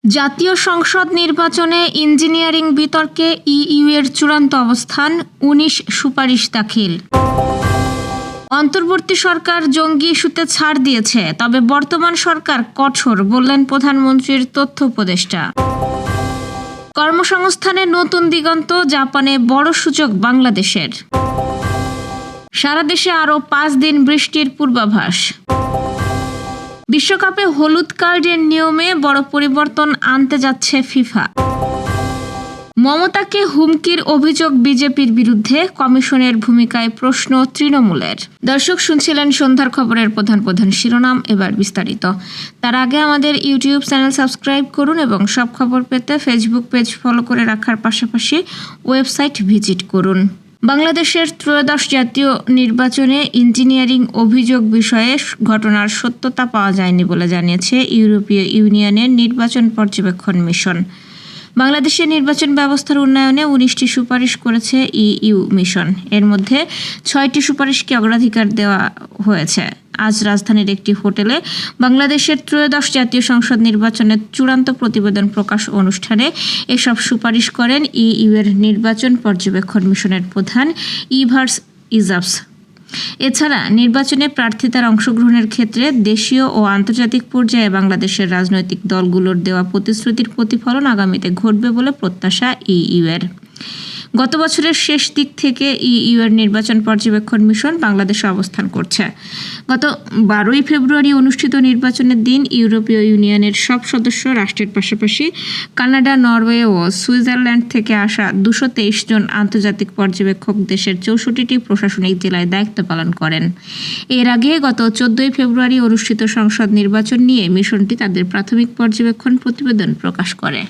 জাতীয় সংসদ নির্বাচনে ইঞ্জিনিয়ারিং বিতর্কে ইইউ-এর চূড়ান্ত অবস্থান, ১৯ সুপারিশ দাখিল। অন্তর্বর্তী সরকার জঙ্গি ইস্যুতে ছাড় দিয়েছে, তবে বর্তমান সরকার কঠোর, বললেন প্রধানমন্ত্রীর তথ্য উপদেষ্টা। কর্মসংস্থানে নতুন দিগন্ত, জাপানে বড় সূচক বাংলাদেশের। সারা দেশে আরও ৫ দিন বৃষ্টির পূর্বাভাস। বিশ্বকাপে হলুদ কার্ডের নিয়মে বড় পরিবর্তন আনতে যাচ্ছে ফিফা। মমতাকে হুমকির অভিযোগ বিজেপির বিরুদ্ধে, কমিশনের ভূমিকায় প্রশ্ন তৃণমূলের। দর্শক, শুনছিলেন সন্ধ্যার খবরের প্রধান শিরোনাম, এবার বিস্তারিত। তার আগে আমাদের ইউটিউব চ্যানেল সাবস্ক্রাইব করুন এবং সব খবর পেতে ফেসবুক পেজ ফলো করে রাখার পাশাপাশি ওয়েবসাইট ভিজিট করুন। বাংলাদেশের ত্রয়োদশ জাতীয় নির্বাচনে ইঞ্জিনিয়ারিং অভিযোগ বিষয়ে ঘটনার সত্যতা পাওয়া যায়নি বলে জানিয়েছে ইউরোপীয় ইউনিয়নের নির্বাচন পর্যবেক্ষণ মিশন। বাংলাদেশের নির্বাচন ব্যবস্থার উন্নয়নে ১৯টি সুপারিশ করেছে ইইউ মিশন। এর মধ্যে ৬টি সুপারিশকে অগ্রাধিকার দেওয়া হয়েছে। আজ রাজধানীর একটি হোটেলে বাংলাদেশের ত্রয়োদশ জাতীয় সংসদ নির্বাচনের চূড়ান্ত প্রতিবেদন প্রকাশ অনুষ্ঠানে এসব সুপারিশ করেন ইইউ-এর নির্বাচন পর্যবেক্ষণ মিশনের প্রধান ইভার্স ইজাবস। এছাড়া নির্বাচনে প্রার্থিতার অংশগ্রহণের ক্ষেত্রে দেশীয় ও আন্তর্জাতিক পর্যায়ে বাংলাদেশের রাজনৈতিক দলগুলোর দেওয়া প্রতিশ্রুতির প্রতিফলন আগামীতে ঘটবে বলে প্রত্যাশা ইইউ-এর। গত বছরের শেষ দিক থেকে ইইউ-এর নির্বাচন পর্যবেক্ষণ মিশন বাংলাদেশে অবস্থান করছে। গত ১২ ফেব্রুয়ারি অনুষ্ঠিত নির্বাচনের দিন ইউরোপীয় ইউনিয়নের সব সদস্য রাষ্ট্রের পাশাপাশি কানাডা, নরওয়ে ও সুইজারল্যান্ড থেকে আসা ২২৩ জন আন্তর্জাতিক পর্যবেক্ষক দেশের ৬৪টি প্রশাসনিক জেলায় দায়িত্ব পালন করেন। এর আগে গত ১৪ ফেব্রুয়ারি অনুষ্ঠিত সংসদ নির্বাচন নিয়ে মিশনটি তাদের প্রাথমিক পর্যবেক্ষণ প্রতিবেদন প্রকাশ করে।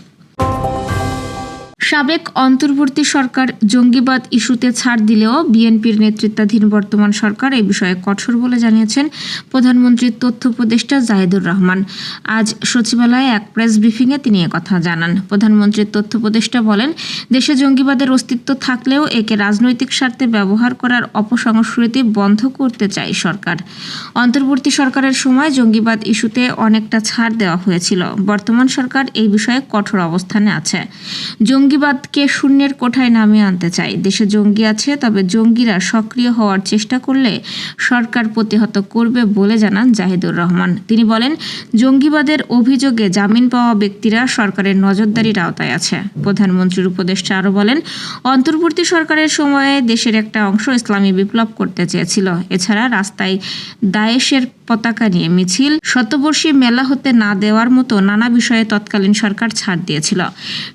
সাবেক অন্তর্বর্তী সরকার জঙ্গিবাদ ইস্যুতে ছাড় দিলেও বিএনপির নেতৃত্বাধীন বর্তমান সরকার এই বিষয়ে কঠোর বলে জানিয়েছেন প্রধানমন্ত্রীর তথ্য উপদেষ্টা জাহিদুর রহমান। আজ সচিবালয়ে এক প্রেস ব্রিফিংয়ে তিনি একথা জানান। প্রধানমন্ত্রীর তথ্য উপদেষ্টা বলেন, দেশে জঙ্গিবাদের অস্তিত্ব থাকলেও একে রাজনৈতিক স্বার্থে ব্যবহার করার অপসংস্কৃতি বন্ধ করতে চায় সরকার। অন্তর্বর্তী সরকারের সময় জঙ্গিবাদ ইস্যুতে অনেকটা ছাড় দেওয়া হয়েছিল। বর্তমান সরকার এই বিষয়ে কঠোর অবস্থানে আছে। জঙ্গিবাদকে শূন্যের কোঠায় নামিয়ে আনতে চাই। দেশে জঙ্গি আছে, তবে জঙ্গিরা সক্রিয় হওয়ার চেষ্টা করলে সরকার প্রতিহত করবে বলে জানান জাহিদুর রহমান। তিনি বলেন, জঙ্গিবাদের অভিযোগে জামিন পাওয়া ব্যক্তিরা সরকারের নজরদারির আওতায় আছে। প্রধানমন্ত্রীর উপদেষ্টা আরও বলেন, অন্তর্বর্তী সরকারের সময়ে দেশের একটা অংশ ইসলামী বিপ্লব করতে চেয়েছিল। এছাড়া রাস্তায় দায়েশের পতাকা নিয়ে মিছিল, শতবর্ষী মেলা হতে না দেওয়ার মতো নানা বিষয়ে তৎকালীন সরকার ছাড় দিয়েছিল।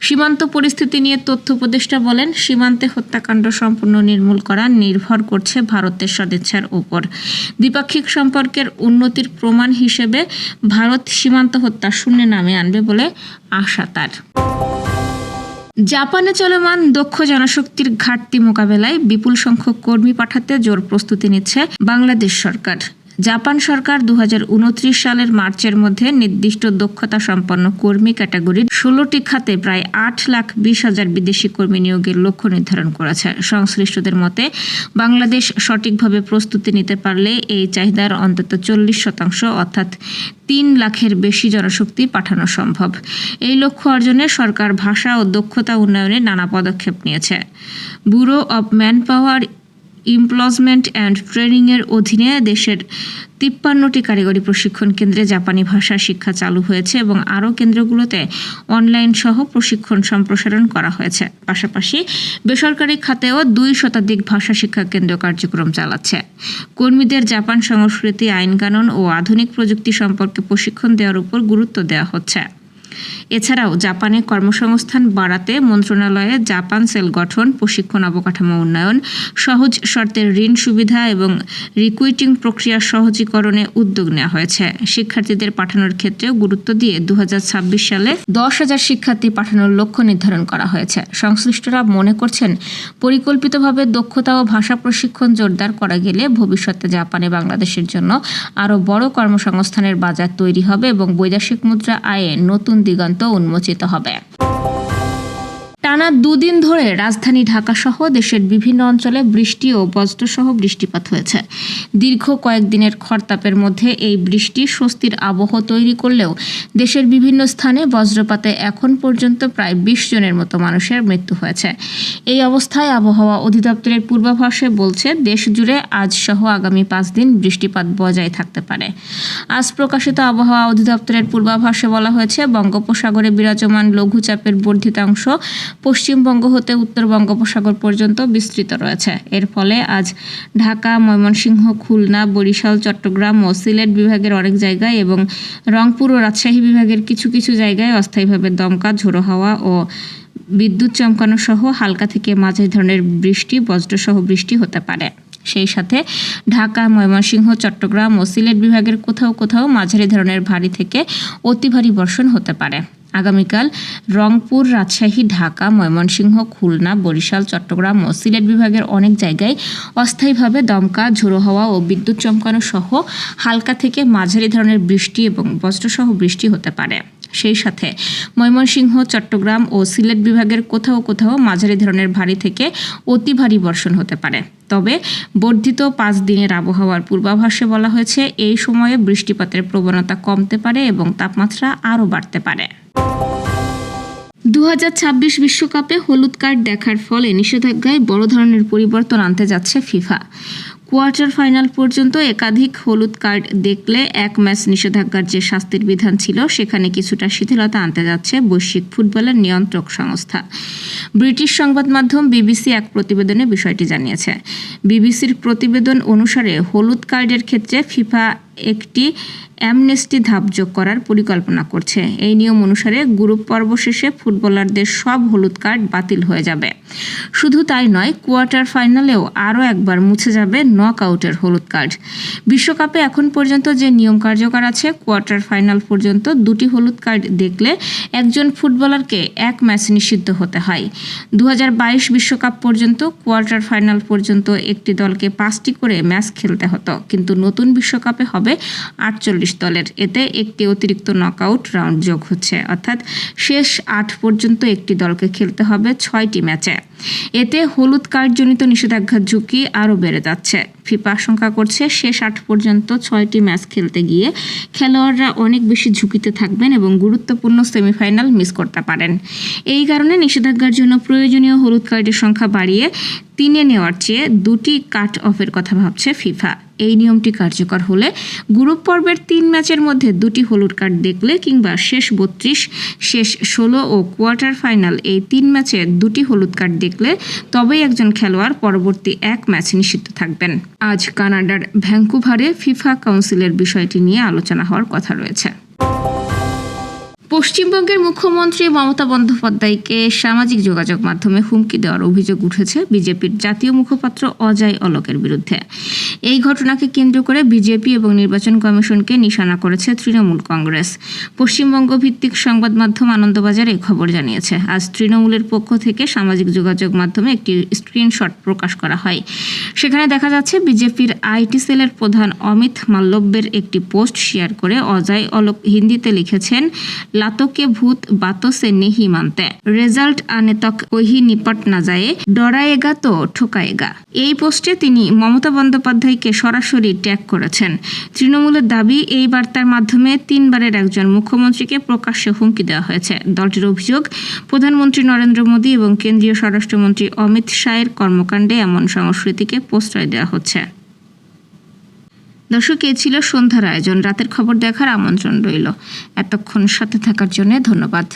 সীমান্ত পরিস্থিতি নিয়ে তথ্য উপদেষ্টা বলেন, সীমান্তে হত্যাকাণ্ড সম্পূর্ণ নির্মূল করা নির্ভর করছে ভারতের সদিচ্ছার উপর। দ্বিপাক্ষিক সম্পর্কের উন্নতির প্রমাণ হিসেবে ভারত সীমান্ত হত্যা শূন্যে নামিয়ে আনবে বলে আশা তার। জাপানে চলমান দক্ষ জনশক্তির ঘাটতি মোকাবেলায় বিপুল সংখ্যক কর্মী পাঠাতে জোর প্রস্তুতি নিচ্ছে বাংলাদেশ সরকার। জাপান সরকার ২০২৯ সালের মার্চের মধ্যে নির্দিষ্ট দক্ষতা সম্পন্ন কর্মী ক্যাটাগরির ১৬টি খাতে প্রায় ৮,২০,০০০ বিদেশি কর্মী নিয়োগের লক্ষ্য নির্ধারণ করেছে। সংশ্লিষ্টদের মতে, বাংলাদেশ সঠিকভাবে প্রস্তুতি নিতে পারলে এই চাহিদার অন্তত ৪০% অর্থাৎ ৩ লাখের বেশি জনশক্তি পাঠানো সম্ভব। এই লক্ষ্য অর্জনে সরকার ভাষা ও দক্ষতা উন্নয়নে নানা পদক্ষেপ নিয়েছে। Bureau of man power employment and ট্রেনিংয়ের অধীনে দেশের ৫৩টি কারিগরি প্রশিক্ষণ কেন্দ্রে জাপানি ভাষা শিক্ষা চালু হয়েছে এবং আরও কেন্দ্রগুলোতে অনলাইন সহ প্রশিক্ষণ সম্প্রসারণ করা হয়েছে। পাশাপাশি বেসরকারি খাতেও ২ শতাধিক ভাষা শিক্ষা কেন্দ্র কার্যক্রম চালাচ্ছে। কর্মীদের জাপান সংস্কৃতি, আইনকানুন ও আধুনিক প্রযুক্তি সম্পর্কে প্রশিক্ষণ দেওয়ার উপর গুরুত্ব দেওয়া হচ্ছে। এছাড়াও জাপানে কর্মসংস্থান বাড়াতে মন্ত্রণালয়ে জাপান সেল গঠন, প্রশিক্ষণ অবকাঠামো উন্নয়ন, সহজ শর্তের ঋণ সুবিধা এবং রিক্রুটিং প্রক্রিয়া সহজীকরণে উদ্যোগ নেওয়া হয়েছে। শিক্ষার্থীদের পাঠানোর ক্ষেত্রেও গুরুত্ব দিয়ে ২০২৬ সালে ১০,০০০ শিক্ষার্থী পাঠানোর লক্ষ্য নির্ধারণ করা হয়েছে। সংশ্লিষ্টরা মনে করছেন, পরিকল্পিতভাবে দক্ষতা ও ভাষা প্রশিক্ষণ জোরদার করা গেলে ভবিষ্যতে জাপানে বাংলাদেশের জন্য আরও বড় কর্মসংস্থানের বাজার তৈরি হবে এবং বৈদেশিক মুদ্রা আয়ে নতুন দিগন্ত উন্মোচিত হবে। টানা 2 দিন ধরে রাজধানী ঢাকা সহ দেশের বিভিন্ন অঞ্চলে বৃষ্টি ও বজ্রসহ বৃষ্টিপাত হয়েছে। দীর্ঘ কয়েকদিনের খরতাপের মধ্যে এই বৃষ্টি স্বস্তির আবহ তৈরি করলেও দেশের বিভিন্ন স্থানে বজ্রপাতে এখন পর্যন্ত প্রায় 20 জনের মতো মানুষের মৃত্যু হয়েছে। এই অবস্থায় আবহাওয়া অধিদপ্তরের পূর্বাভাসে বলছে দেশ জুড়ে আজ সহ আগামী 5 দিন বৃষ্টিপাত বজায় থাকতে পারে। আজ প্রকাশিত আবহাওয়া অধিদপ্তরের পূর্বাভাসে বলা হয়েছে বঙ্গোপসাগরে বিরাজমান লঘুচাপের বর্ধিতাংশ পশ্চিমবঙ্গ হতে উত্তর বঙ্গোপসাগর পর্যন্ত বিস্তৃত রয়েছে। এর ফলে আজ ঢাকা, ময়মনসিংহ, খুলনা, বরিশাল, চট্টগ্রাম ও সিলেট বিভাগের অনেক জায়গায় এবং রংপুর ও রাজশাহী বিভাগের কিছু কিছু জায়গায় অস্থায়ীভাবে দমকা, ঝোড়ো হাওয়া ও বিদ্যুৎ চমকানো সহ হালকা থেকে মাঝারি ধরনের বৃষ্টি, বজ্রসহ বৃষ্টি হতে পারে। সেই সাথে ঢাকা, ময়মনসিংহ, চট্টগ্রাম ও সিলেট বিভাগের কোথাও কোথাও মাঝারি ধরনের ভারী থেকে অতি ভারী বর্ষণ হতে পারে। আগামীকাল রংপুর, রাজশাহী, ঢাকা, ময়মনসিংহ, খুলনা, বরিশাল, চট্টগ্রাম ও সিলেট বিভাগের অনেক জায়গায় অস্থায়ীভাবে দমকা, ঝোড়ো হাওয়া ও বিদ্যুৎ চমকানো সহ হালকা থেকে মাঝারি ধরনের বৃষ্টি এবং বজ্রসহ বৃষ্টি হতে পারে। সেই সাথে ময়মনসিংহ, চট্টগ্রাম ও সিলেট বিভাগের কোথাও কোথাও মাঝারি ধরনের ভারী থেকে অতি ভারী বর্ষণ হতে পারে। তবে বর্ধিত 5 দিনের আবহাওয়ার পূর্বাভাসে বলা হয়েছে এই সময়ে বৃষ্টিপাতের প্রবণতা কমতে পারে এবং তাপমাত্রা আরও বাড়তে পারে। 2026 বিশ্বকাপে হলুদ কার্ড দেখার ফলে নিষেধাজ্ঞায় বড় ধরনের পরিবর্তন আনতে যাচ্ছে ফিফা। কোয়ার্টার ফাইনাল পর্যন্ত একাধিক হলুদ কার্ড দেখলে 1 ম্যাচ নিষেধাজ্ঞার যে শাস্তির বিধান ছিল সেখানে কিছুটা শিথিলতা আনতে যাচ্ছে বৈশ্বিক ফুটবলের নিয়ন্ত্রক সংস্থা। ব্রিটিশ সংবাদ মাধ্যম বিবিসি এক প্রতিবেদনে বিষয়টি জানিয়েছে। বিবিসির প্রতিবেদন অনুসারে হলুদ কার্ডের ক্ষেত্রে ফিফা একটি অ্যামনেস্টি ধাপ যোগ করার পরিকল্পনা করছে। এই নিয়ম অনুসারে গ্রুপ পর্ব শেষে ফুটবলারদের সব হলুদ কার্ড বাতিল হয়ে যাবে। শুধু তাই নয়, কোয়ার্টার ফাইনালেও আরও একবার মুছে যাবে নকআউটের হলুদ কার্ড। বিশ্বকাপে এখন পর্যন্ত যে নিয়ম কার্যকর আছে, কোয়ার্টার ফাইনাল পর্যন্ত 2টি হলুদ কার্ড দেখলে একজন ফুটবলারকে 1 ম্যাচ নিষিদ্ধ হতে হয়। 2022 বিশ্বকাপ পর্যন্ত কোয়ার্টার ফাইনাল পর্যন্ত একটি দলকে 5টি করে ম্যাচ খেলতে হতো, কিন্তু নতুন বিশ্বকাপে হবে 48 দলের। এতে একটি অতিরিক্ত নকআউট রাউন্ড যোগ হচ্ছে, অর্থাৎ শেষ 8 পর্যন্ত একটি দলকে খেলতে হবে 6টি ম্যাচে। এতে হলুদ কার্ডজনিত নিষেধাজ্ঞার ঝুঁকি আরও বেড়ে যাচ্ছে। ফিফা আশঙ্কা করছে শেষ 8 পর্যন্ত 6টি ম্যাচ খেলতে গিয়ে খেলোয়াড়রা অনেক বেশি ঝুঁকিতে থাকবেন এবং গুরুত্বপূর্ণ সেমিফাইনাল মিস করতে পারেন। এই কারণে নিষেধাজ্ঞার জন্য প্রয়োজনীয় হলুদ কার্ডের সংখ্যা বাড়িয়ে 3-এ নেওয়ার চেয়ে 2টি কাট অফের কথা ভাবছে ফিফা। এই নিয়মটি কার্যকর হলে গ্রুপ পর্বের 3 ম্যাচের মধ্যে 2টি হলুদ কার্ড দেখলে কিংবা শেষ 32, শেষ 16 ও কোয়ার্টার ফাইনাল এই 3 ম্যাচে 2টি হলুদ কার্ড দেখলে তবেই একজন খেলোয়াড় পরবর্তী 1 ম্যাচ নিষিদ্ধ থাকবেন। আজ কানাডার ভ্যাঙ্কুভারে ফিফা কাউন্সিলের বিষয়টি নিয়ে আলোচনা হওয়ার কথা রয়েছে। পশ্চিমবঙ্গের মুখ্যমন্ত্রী মমতা বন্দ্যোপাধ্যায়কে সামাজিক যোগাযোগ মাধ্যমে হুমকি দেওয়ার অভিযোগ উঠেছে বিজেপির জাতীয় মুখপাত্র অজয় অলোকের বিরুদ্ধে। এই ঘটনাকে কেন্দ্র করে বিজেপি এবং নির্বাচন কমিশনকে নিশানা করেছে তৃণমূল কংগ্রেস। পশ্চিমবঙ্গ ভিত্তিক সংবাদ মাধ্যম আনন্দবাজার এই খবর জানিয়েছে। আজ তৃণমূলের পক্ষ থেকে সামাজিক যোগাযোগ মাধ্যমে একটি স্ক্রিনশট প্রকাশ করা হয়। সেখানে দেখা যাচ্ছে বিজেপির আইটি সেলের প্রধান অমিত মাল্লব্যের একটি পোস্ট শেয়ার করে অজয় অলোক হিন্দিতে লিখেছেন, লাতোকে ভূত বাতো সে নেহি মানতে, রেজাল্ট আনে তক ওহি নিপট না যায়, ডরায়েগা তো ঠোকায়েগা। এই পোস্টে তিনি মমতা বন্দ্যোপাধ্যায়কে সরাসরি ট্যাগ করেছেন। তৃণমূলের দাবি, এই বার্তার মাধ্যমে 3 বারের একজন মুখ্যমন্ত্রীকে প্রকাশ্যে হুমকি দেওয়া হয়েছে। দলটির অভিযোগ, প্রধানমন্ত্রী নরেন্দ্র মোদী এবং কেন্দ্রীয় স্বরাষ্ট্রমন্ত্রী অমিত শাহের কর্মকাণ্ডে এমন সংস্কৃতিকে প্রশ্রয় দেওয়া হচ্ছে। দর্শক, এই ছিল সন্ধ্যার আয়োজন। রাতের খবর দেখার আমন্ত্রণ রইল। এতক্ষণ সাথে থাকার জন্য ধন্যবাদ।